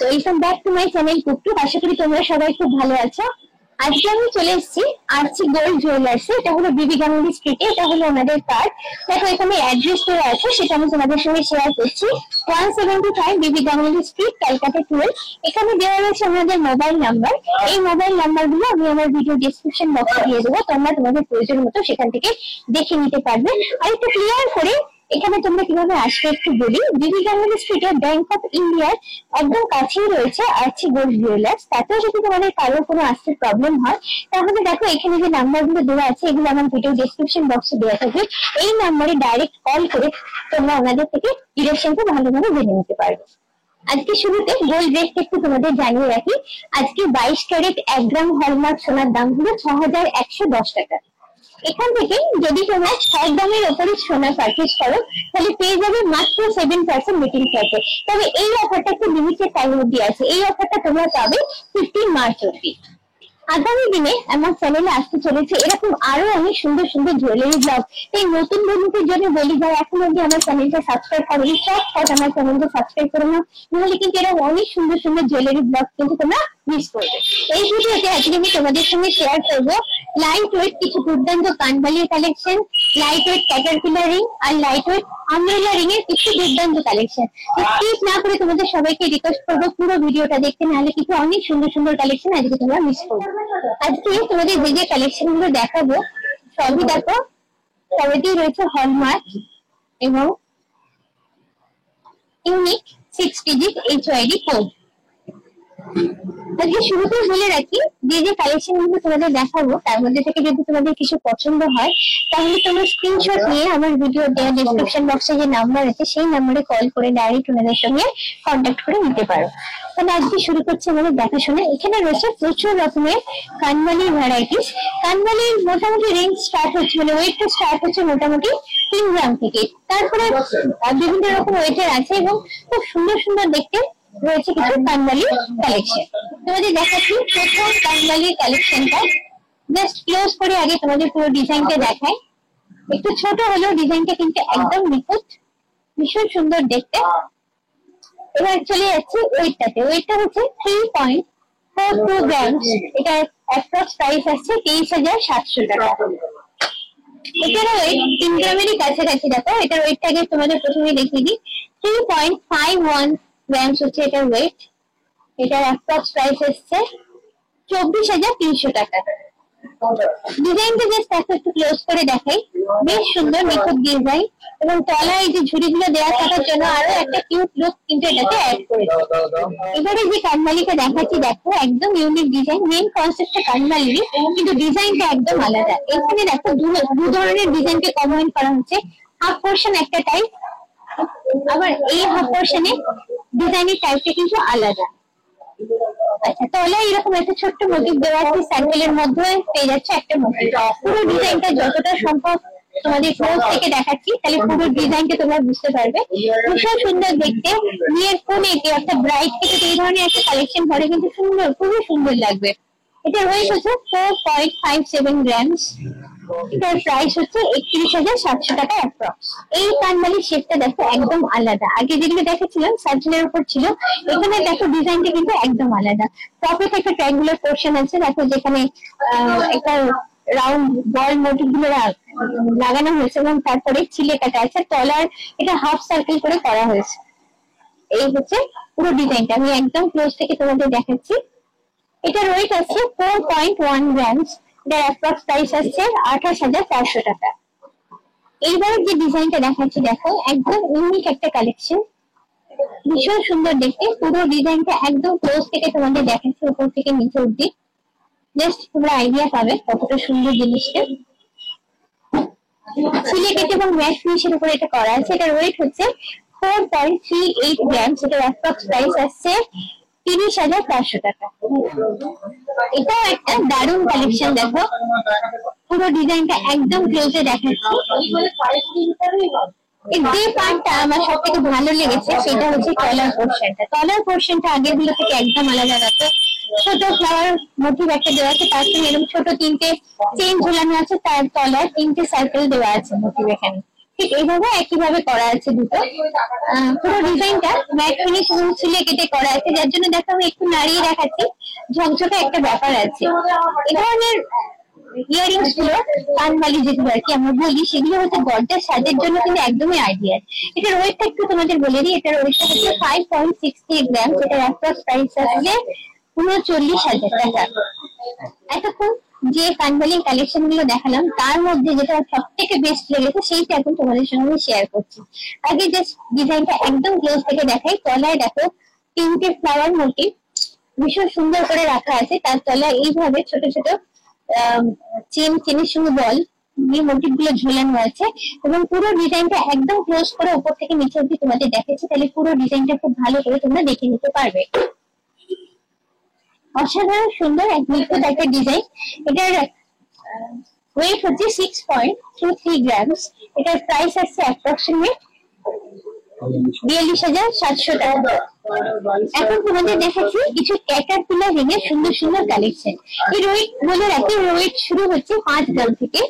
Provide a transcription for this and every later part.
Welcome back to my channel কুকটু। আশা করি তোমরা সবাই খুব ভালো আছো। আজকে আমি চলে এসেছি আরচি গোল্ড জুয়েলার্স। এটা হলো বিবি গাঙ্গুলি স্ট্রিটে, এটা হলো আমাদের কার্ড। দেখো এখানে অ্যাড্রেস দেওয়া আছে, সেটা আমি তোমাদের সঙ্গে শেয়ার করছি। 175 বিবি গাঙ্গুলি স্ট্রিট, ক্যালকাটা 12। এখানে দেওয়া রয়েছে আমাদের মোবাইল নাম্বার। এই মোবাইল নাম্বারগুলো আমি আমার ভিডিও ডেসক্রিপশন বক্সে দিয়ে দেবো, তোমরা তোমাদের প্রয়োজন মতো সেখান থেকে দেখে নিতে পারবে। আর একটু ক্লিয়ার করে এখানে তোমরা কিভাবে আসবে একটু বলি। বিবি গাঙ্গুলি স্ট্রিটে ব্যাংক অফ ইন্ডিয়ার একদম কাছেই রয়েছে আরচি গোল্ড জুয়েলার্স। তাতেও যদি তোমাদের কারো কোনো আসতে প্রবলেম হয়, তাহলে দেখো এখানে যে নাম্বারগুলো দেওয়া আছে, এগুলো আমার ভিডিও ডেসক্রিপশন বক্সে দেওয়া থাকবে। এই নাম্বারে ডাইরেক্ট কল করে তোমরা ওনাদের থেকে ডিরেকশনটা ভালোভাবে জেনে নিতে পারবে। আজকে শুরুতে গোল্ড রেটটা একটু তোমাদের জানিয়ে রাখি। আজকে 22 ক্যারেট 1 গ্রাম হলমার্ক সোনার দাম হলো 6110 টাকা। এখান থেকে যদি তোমরা 6 গ্রামের ওপরে সোনা পারচেজ করো, তাহলে পেয়ে যাবে মাত্র 7% মেকিং চার্জে। তবে এই অফারটা একটু লিমিটেড টাইম অবধি আছে। এই অফারটা তোমরা পাবে 15 মার্চ অবধি। আগামী দিনে আমার চ্যানেলে আসতে চলেছে এরকম আরো অনেক সুন্দর সুন্দর জুয়েলারি ব্লগ। এই নতুন বন্ধুদের জন্য বলি, যারা এখন অব্দি আমার চ্যানেলটা সাবস্ক্রাইব করেনি, সব আমার চ্যানেলটা সাবস্ক্রাইব করে নাও, নাহলে কিন্তু এরকম অনেক সুন্দর সুন্দর জুয়েলারি ব্লগ কিন্তু তোমরা মিস করবে। এই ভিডিওতে আজকে আমি তোমাদের সঙ্গে শেয়ার করবো লাইট ওয়েট কিছু দুর্দান্ত কানবালির collection, light weight caterpillar ring আর লাইট ওয়েট আমব্রেলা রিং এর কিছু দুর্দান্ত কালেকশন। স্কিপ না করে তোমাদের সবাইকে রিকোয়েস্ট করবো পুরো ভিডিওটা দেখতে, নাহলে কিছু অনেক সুন্দর সুন্দর কালেকশন আজকে তোমরা মিস করবে। আজকে তোমাদের যে কালেকশন গুলো দেখাবো সবই দেখো, সবেতেই রয়েছে হলমার্ক এবং ইউনিক 6 ডিজিট HYD কোড। আজকে শুরুতেই বলে রাখি, যে কালেকশন গুলো তোমাদের দেখাবো তার মধ্যে থেকে যদি তোমাদের কিছু পছন্দ হয়, তাহলে তোমরা স্ক্রিনশট নিয়ে আমার ভিডিও দেওয়া ডেসক্রিপশন বক্সে যে নাম্বার আছে সেই নাম্বারে কল করে ডাইরেক্ট ওনাদের সঙ্গে কন্ট্যাক্ট করে নিতে পারো। তাহলে আজকে শুরু করছি আমাদের দেখাশোনা। এখানে রয়েছে প্রচুর রকমের কানবালির ভ্যারাইটিস। কানবালির মোটামুটি রেঞ্জ স্টার্ট হচ্ছে, মানে ওয়েটটা স্টার্ট হচ্ছে মোটামুটি 3 গ্রাম থেকে। তারপরে বিভিন্ন রকম ওয়েটের আছে এবং খুব সুন্দর সুন্দর দেখতে রয়েছে কিছু কানবালি কালেকশন। তোমাদের দেখাচ্ছি প্রথম কানবালির কালেকশনটা। জাস্ট ক্লোজ করে আগে তোমাদের পুরো ডিজাইনটা দেখাই। একটু ছোট হলেও ডিজাইনটা কিন্তু একদম নিখুঁত, ভীষণ সুন্দর দেখতে। এবার চলে যাচ্ছে ওয়েটটাতে। ওয়েটটা হচ্ছে 3.42 গ্রামস। এটা অ্যাপ্রক্স প্রাইস আসছে 23,700 টাকা। এটার ওয়েট 3 গ্রামেরই কাছাকাছি। দেখো এটার ওয়েটটা আগে তোমাদের প্রথমে দেখিয়ে দিই। 3.51 গ্রামস হচ্ছে এটার ওয়েট। এটার অ্যাপ্রক্স প্রাইস আসছে 24,300 টাকা। ডিজাইনটা জাস্ট একটু ক্লোজ করে দেখাই। বেশ সুন্দর নিখুঁত ডিজাইন এবং তলায় যে ঝুড়িগুলো দেওয়া থাকার জন্য আরো একটা কিউট লুক কিন্তু এটাতে অ্যাড করেছে। এবারে যে কানবালিটা দেখাচ্ছি, দেখো একদম ইউনিক ডিজাইন। মেন কনসেপ্টটা কানবালিরই, কিন্তু ডিজাইনটা একদম আলাদা। এখানে দেখো দু ধরনের ডিজাইনকে কম্বাইন করা হচ্ছে। হাফ পোর্শন একটা টাইপ, আবার এই হাফ পোর্শনে ডিজাইনের টাইপটা কিন্তু আলাদা। আচ্ছা, তলায় এরকম একটা ছোট্ট মোটিভ দেওয়া আছে, সার্কেলের মধ্যে পেয়ে যাচ্ছে একটা মোটিভ। পুরো ডিজাইনটা যতটা সম্ভব তোমাদের ক্লোজ থেকে দেখাচ্ছি, তাহলে পুরো ডিজাইনটা তোমরা বুঝতে পারবে। ভীষণ সুন্দর দেখতে। বিয়ের কোণে একটা ব্রাইট থেকে এই ধরনের একটা কালেকশন পরে কিন্তু সুন্দর, খুবই সুন্দর লাগবে। এটা ওয়েট হচ্ছে 4.57 গ্রামস। এটার প্রাইস হচ্ছে 31,700 টাকা অ্যাপ্রক্স। এই কানবালির শেপটা দেখো একদম আলাদা। আগে যেগুলো দেখেছিলাম সার্কেলের উপর ছিল, এখানে দেখো ডিজাইনটা কিন্তু একদম আলাদা। টপে একটা ট্রায়াঙ্গুলার পোর্শন আছে, দেখো যেখানে একটা রাউন্ড বল মোটিভ গুলো লাগানো হয়েছে এবং তারপরে চিলে কাটা আছে। তলার এটা হাফ সার্কেল করে করা হয়েছে। এই হচ্ছে পুরো ডিজাইনটা। আমি একদম ক্লোজ থেকে তোমাদের দেখাচ্ছি। এটার ওয়েট আছে 4.1 গ্রামস। এটার অ্যাপ্রক্স প্রাইস আসছে 28,400 টাকা। এইবার যে ডিজাইনটা দেখাচ্ছি, দেখো একদম ইউনিক একটা কালেকশন, ভীষণ সুন্দর দেখতে। পুরো ডিজাইনটা একদম ক্লোজ থেকে তোমাদের দেখাচ্ছি, উপর থেকে নিচে অব্দি। জাস্ট তোমরা আইডিয়া পাবে কতটা সুন্দর জিনিসটা। ছিলে কেটে এবং ম্যাট ফিনিশের উপরে এটা করা আছে। এটার ওয়েট হচ্ছে 4.38 গ্রামস। এটার অ্যাপ্রক্স প্রাইস আসছে 30,400 টাকা। এটাও একটা দারুণ কালেকশন। দেখো পুরো ডিজাইনটা একদম ক্লোজে দেখাচ্ছি। যে পার্টটা আমার সব থেকে ভালো লেগেছে সেটা হচ্ছে তলার পোর্শনটা। তলার পোর্শনটা আগের গুলো থেকে একদম আলাদা। দেখো ছোট ফ্লাওয়ার মোটিভ একটা দেওয়া আছে, তার সঙ্গে এরকম ছোট 3টে চেইন ঝুলানো আছে, তার তলায় 3টে সার্কেল দেওয়া আছে মোটিভ এখানে। ঠিক এইভাবে একইভাবে করা আছে দুটো। পুরো ডিজাইনটা ম্যাট ফিনিশ এবং ছিলে কেটে করা আছে, যার জন্য দেখো আমি একটু নাড়িয়ে দেখাচ্ছি, ঝকঝকে একটা ব্যাপার আছে। এ ধরনের ইয়ারিংস গুলো, কানবালি যেগুলো আর কি আমরা বলি, সেগুলো হচ্ছে গর্জার সাজের জন্য কিন্তু একদমই আইডিয়াল। এটার ওয়েটটা একটু তোমাদের বলে দিই, এটার ওয়েটটা হচ্ছে 5.63 গ্রাম, যেটার অ্যাপ্রক্স প্রাইস আছে 39,000 টাকা। এতক্ষণ যে কানবালি কালেকশন গুলো দেখালাম তার মধ্যে যেটা সব থেকে বেস্ট লেগেছে সেইটা এখন তোমাদের সঙ্গে শেয়ার করছি। আগে জাস্ট ডিজাইনটা একদম ক্লোজ থেকে দেখাই। তলায় দেখো তিনটে ফ্লাওয়ার মোটিভ ভীষণ সুন্দর করে রাখা আছে, তার তলায় এইভাবে ছোট ছোট চেনের সঙ্গে বল এই মোটিভ গুলো ঝোলানো আছে, এবং পুরো ডিজাইনটা একদম ক্লোজ করে উপর থেকে নিচে অব্দি তোমাদের দেখাচ্ছি, তাহলে পুরো ডিজাইনটা খুব ভালো করে তোমরা দেখে নিতে পারবে। অসাধারণ সুন্দর এক নিখুঁত একটা ডিজাইন। এটার ওয়েট হচ্ছে 6.23 গ্রামস। এটার প্রাইস আসছে অ্যাপ্রক্সিমেট 42,700 টাকা। এখন তোমাদের দেখাচ্ছি কিছু ক্যাটারপিলার রিং এর সুন্দর সুন্দর কালেকশন। এই ওয়েট বলে রাখি, ওয়েট শুরু হচ্ছে 5 গ্রাম থেকে।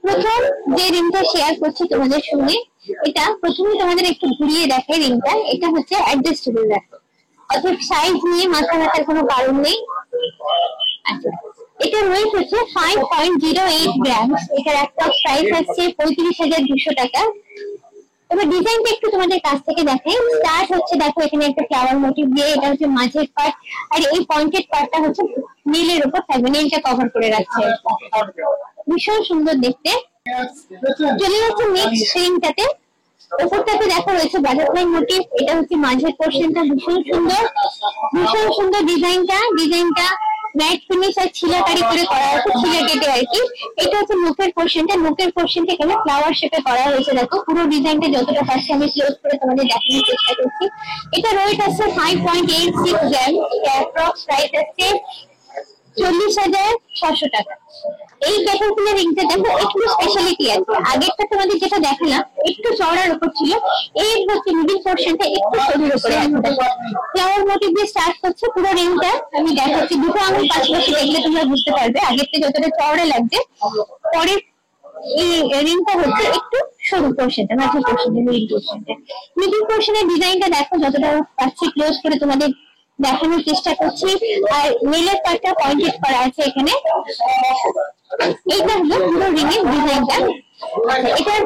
প্রথম যে রিংটা শেয়ার করছি তোমাদের সঙ্গে, এটা প্রথমে তোমাদের একটু ঘুরিয়ে দেখাই রিংটা। এটা হচ্ছে অ্যাডজাস্টেবল রাখো, অর্থাৎ সাইজ নিয়ে মাথা ব্যথার কোনো কারণ নেই। আচ্ছা, এটার ওয়েট হচ্ছে 5.08 গ্রাম। এটার একটা প্রাইস আসছে 35,200 টাকা। এবার ডিজাইনটা একটু তোমাদের কাছ থেকে দেখাই। স্টার্ট হচ্ছে দেখো এখানে একটা ফ্লাওয়ার মোটিভ দিয়ে, এটা হচ্ছে মাঝের পার্ট, আর এই পয়েন্টেড পার্টটা হচ্ছে নীলের উপর থাকবে, নীলটা কভার করে রাখছে, ভীষণ সুন্দর দেখতে। চলে যাচ্ছে নেক্সট রিংটাতে। উপরটাতে দেখো রয়েছে বাটারফ্লাই মোটিভ, এটা হচ্ছে মাঝের পোর্শনটা, ভীষণ সুন্দর ভীষণ সুন্দর ডিজাইনটা ম্যাট ফিনিশ আর ছিলাকারি করে করা আছে, ছিলা কেটে আর কি। এটা হচ্ছে মুখের পোর্শনটা এখানে ফ্লাওয়ার শেপে করা হয়েছে। দেখো পুরো ডিজাইনটা যতটা পারছি আমি ক্লোজ করে তোমাদের দেখানোর চেষ্টা করছি। এটা ওয়েট আছে 5.86 গ্রাম। এটা অ্যাপ্রক্স প্রাইস আছে 40,600 টাকা। এই ক্যাটারপিলার রিংটা দেখো একটু স্পেশালিটি আছে, আগেরটা তোমাদের যেটা দেখালাম একটু চওড়ার উপর ছিল, এই হচ্ছে মিডিল পোর্শনটা একটু সরুর উপরে আছে। ফ্লাওয়ার মোটিভ দিয়ে স্টার্ট করছে পুরো রিংটা। আমি দেখাচ্ছি, দুটো আঙুল পাশাপাশি দেখলে তোমরা বুঝতে পারবে আগেরটা যতটা চওড়া লাগছে, পরের এই রিংটা হচ্ছে একটু সরু পোর্শনটা, মাঝের পোর্শনটা, মিডিল পোর্শনের ডিজাইনটা দেখো যতটা পাচ্ছি ক্লোজ করে তোমাদের দেখানোর চেষ্টা করছি। আর নীলের পার্টটা পয়েন্টেড করা আছে এখানে। এইটা হলো পুরো রিং এর ডিজাইনটা। এটার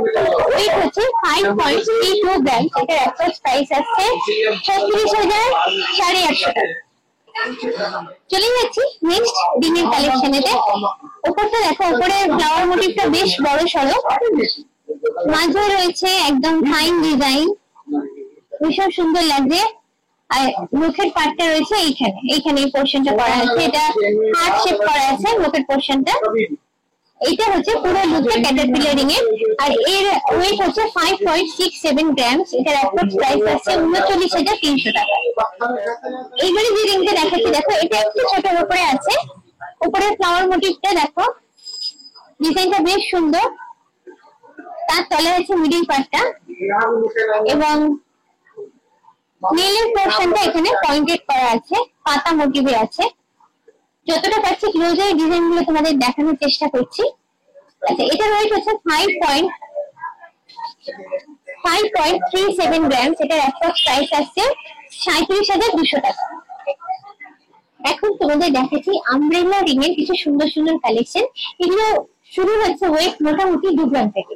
ওয়েট হচ্ছে 5.32 গ্রাম। এটার অ্যাপ্রক্স প্রাইস আছে 36,850 টাকা। চলে যাচ্ছি নেক্সট রিং এর কালেকশনেতে। উপরটা দেখো, উপরে ফ্লাওয়ার মোটিভটা বেশ বড় সড়ো, মাঝে রয়েছে একদম ফাইন ডিজাইন, ভীষণ সুন্দর লাগছে। আর মুখের পার্টটা রয়েছে এইখানে এই পোর্শনটা করা আছে, এটা হার্ট শেপ করা আছে মুখের পোর্শনটা। এটা হচ্ছে পুরো লুকটা ক্যাটারপিলার রিং এর, আর এর ওয়েট হচ্ছে 5.67 গ্রাম। এটার অ্যাপ্রক্স প্রাইস আছে 39,300 টাকা। এইবারে যে রিংটা দেখাচ্ছি দেখো, এটা একটু ছোটর উপরে আছে, উপরে ফ্লাওয়ার মোটিভটা দেখো, ডিজাইনটা বেশ সুন্দর। তার তলে আছে মিডিল পার্টটা, এবং নীলের পোর্শনটা এখানে পয়েন্টেড করা আছে, পাতা মোটিভে আছে। যতটা পাচ্ছি ক্লোজে ডিজাইন গুলো তোমাদের দেখানোর চেষ্টা করছি। আচ্ছা, এটার ওয়েট হচ্ছে 5.37 গ্রাম। এটার অ্যাপ্রক্স প্রাইস আসছে 37,200 টাকা। এখন তোমাদের দেখাচ্ছি আমব্রেলা রিং এর কিছু সুন্দর সুন্দর কালেকশন। এগুলো শুরু হচ্ছে ওয়েট মোটামুটি 2 গ্রাম থেকে।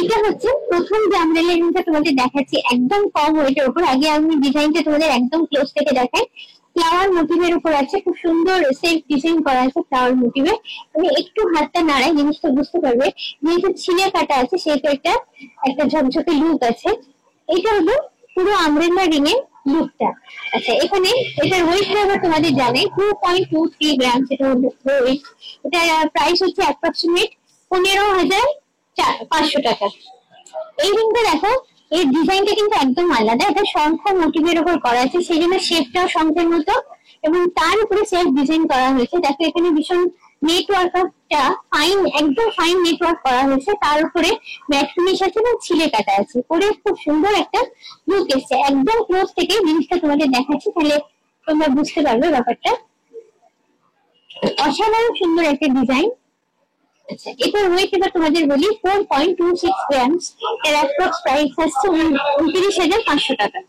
এটা হচ্ছে প্রথম যে আমব্রেলা রিংটা তোমাদের দেখাচ্ছি, একদম কম ওয়েটের উপর। আগে আমি ডিজাইনটা তোমাদের একদম ক্লোজ থেকে দেখাই। ফ্লাওয়ার মোটিভের উপর আছে, খুব সুন্দর সেলফ ডিজাইন করা আছে ফ্লাওয়ার মোটিভে। আমি একটু হাতটা নাড়াই, জিনিসটা বুঝতে পারবে। যেহেতু ছিঁড়ে কাটা আছে সেহেতু একটা ঝকঝকে লুক আছে। এটা হলো পুরো আমব্রেলা রিং এর লুকটা। আচ্ছা, এখানে এটার ওয়েট আবার তোমাদের জানাই 2.23 গ্রাম। সেটা হলো ওয়েট। এটার প্রাইস হচ্ছে অ্যাপ্রক্সিমেট 15,500 টাকা। এই রিংটা দেখো, এই ডিজাইনটা কিন্তু একদম আলাদা। এটা শঙ্খ মোটিভের উপর করা আছে, সেই জন্য শেপটাও শঙ্খের মতো, এবং তার উপরে সেলফ ডিজাইন করা হয়েছে। দেখো এখানে ভীষণ নেটওয়ার্কটা ফাইন, একদম ফাইন নেটওয়ার্ক করা হয়েছে। তার উপরে ম্যাট ফিনিশ আছে এবং ছিলে কাটা আছে, পরে খুব সুন্দর একটা লুক এসছে। একদম ক্লোজ থেকে জিনিসটা তোমাদের দেখাচ্ছি, তাহলে তোমরা বুঝতে পারবে ব্যাপারটা। অসাধারণ সুন্দর একটা ডিজাইন। আচ্ছা, এটার ওয়েট এবার তোমাদের বলি 4.26 গ্রামস, এর অ্যাপ্রক্স প্রাইস আসছে 29,500 টাকা।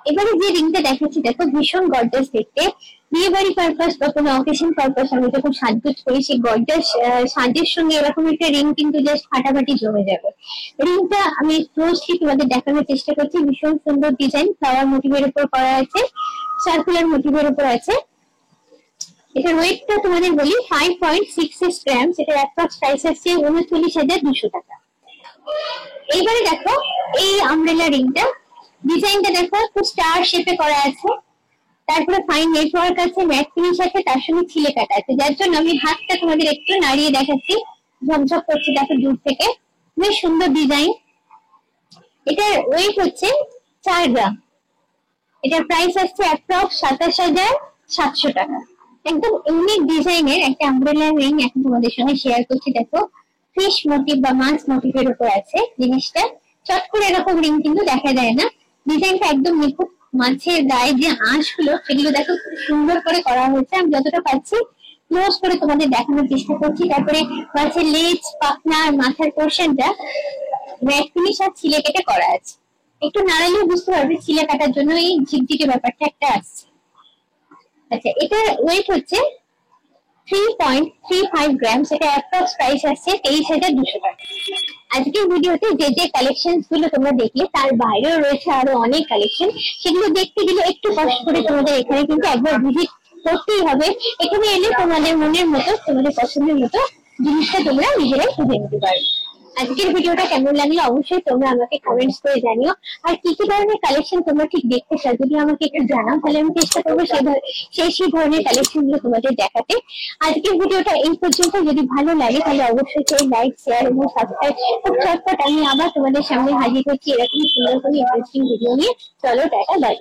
এবারে যে রিংটা দেখাচ্ছি দেখো ভীষণ গর্জাস দেখতে, বিয়ে বাড়ি পারপাস বা কোনো অকেশন পারপাস আমি যখন সাজগোজ করি সেই গর্জাস সাজের সঙ্গে এরকম একটা রিং কিন্তু জাস্ট ফাটাফাটি জমে যাবে। রিংটা আমি ক্লোজলি তোমাদের দেখানোর চেষ্টা করছি। ভীষণ সুন্দর ডিজাইন, ফ্লাওয়ার মোটিভের উপর করা আছে, সার্কুলার মোটিভের উপর আছে। এটার ওয়েটটা তোমাদের বলি 5.66 গ্রাম, এটার অ্যাপ্রক্স প্রাইস আসছে 39,200 টাকা। এইবারে দেখো এই আমব্রেলা রিংটা, ডিজাইনটা দেখো খুব স্টার শেপে করা আছে, তারপরে ফাইন নেটওয়ার্ক আছে, ম্যাট ফিনিশ আছে, তার সঙ্গে ছিলে কাটা আছে, যার জন্য আমি হাতটা তোমাদের একটু নাড়িয়ে দেখাচ্ছি, ঝকঝক করছে দেখো দূর থেকে, বেশ সুন্দর ডিজাইন। এটার ওয়েট হচ্ছে 4 গ্রাম, এটার প্রাইস আসছে অ্যাপ্রক্স 27,700 টাকা। একদম ইউনিক ডিজাইনের একটা আমব্রেলা রিং এখন তোমাদের সঙ্গে শেয়ার করছি। দেখো ফিশ মোটিভ বা মাছ মোটিভের উপর আছে জিনিসটা, চট করে এরকম রিং কিন্তু দেখা যায় না, ডিজাইনটা একদম নিখুঁত। মাছের গায়ে যে আঁশগুলো সেগুলো দেখো খুব সুন্দর করে করা হয়েছে, আমি যতটা পাচ্ছি ক্লোজ করে তোমাদের দেখানোর চেষ্টা করছি। তারপরে মাছের লেজ, পাখনা আর মাথার পোর্শনটা ম্যাট ফিনিশ আর ছিলে কেটে করা আছে, একটু নাড়ালেও বুঝতে পারবে ছিলে কাটার জন্য এই ঝিকঝিকে ব্যাপারটা একটা আসছে। আচ্ছা, এটার ওয়েট হচ্ছে 3.35 গ্রাম, সেটা অ্যাপ্রক্স প্রাইস আসছে 23,200 টাকা। আজকের ভিডিওতে যে যে কালেকশন গুলো তোমরা দেখলে তার বাইরেও রয়েছে আরো অনেক কালেকশন, সেগুলো দেখতে গেলে একটু কষ্ট করে তোমাদের এখানে কিন্তু একবার ভিজিট করতেই হবে। এখানে এলে তোমাদের মনের মতো, তোমাদের পছন্দের মতো জিনিসটা তোমরা নিজেরাই খুঁজে নিতে পারবে। আজকের ভিডিওটা কেমন লাগলো অবশ্যই তোমরা আমাকে কমেন্টস করে জানিও, আর কি কি ধরনের কালেকশন তোমরা ঠিক দেখতে চাও যদি আমাকে একটু জানাও, তাহলে আমি চেষ্টা করবো সেই ধরনের কালেকশন গুলো তোমাদের দেখাতে। আজকের ভিডিওটা এই পর্যন্ত, যদি ভালো লাগে তাহলে অবশ্যই সেই লাইক, শেয়ার এবং সাবস্ক্রাইব। খুব চটপট আমি আবার তোমাদের সামনে হাজির হচ্ছি এরকম সুন্দর করে ইন্টারেস্টিং ভিডিও নিয়ে। চলো টাটা, বাই।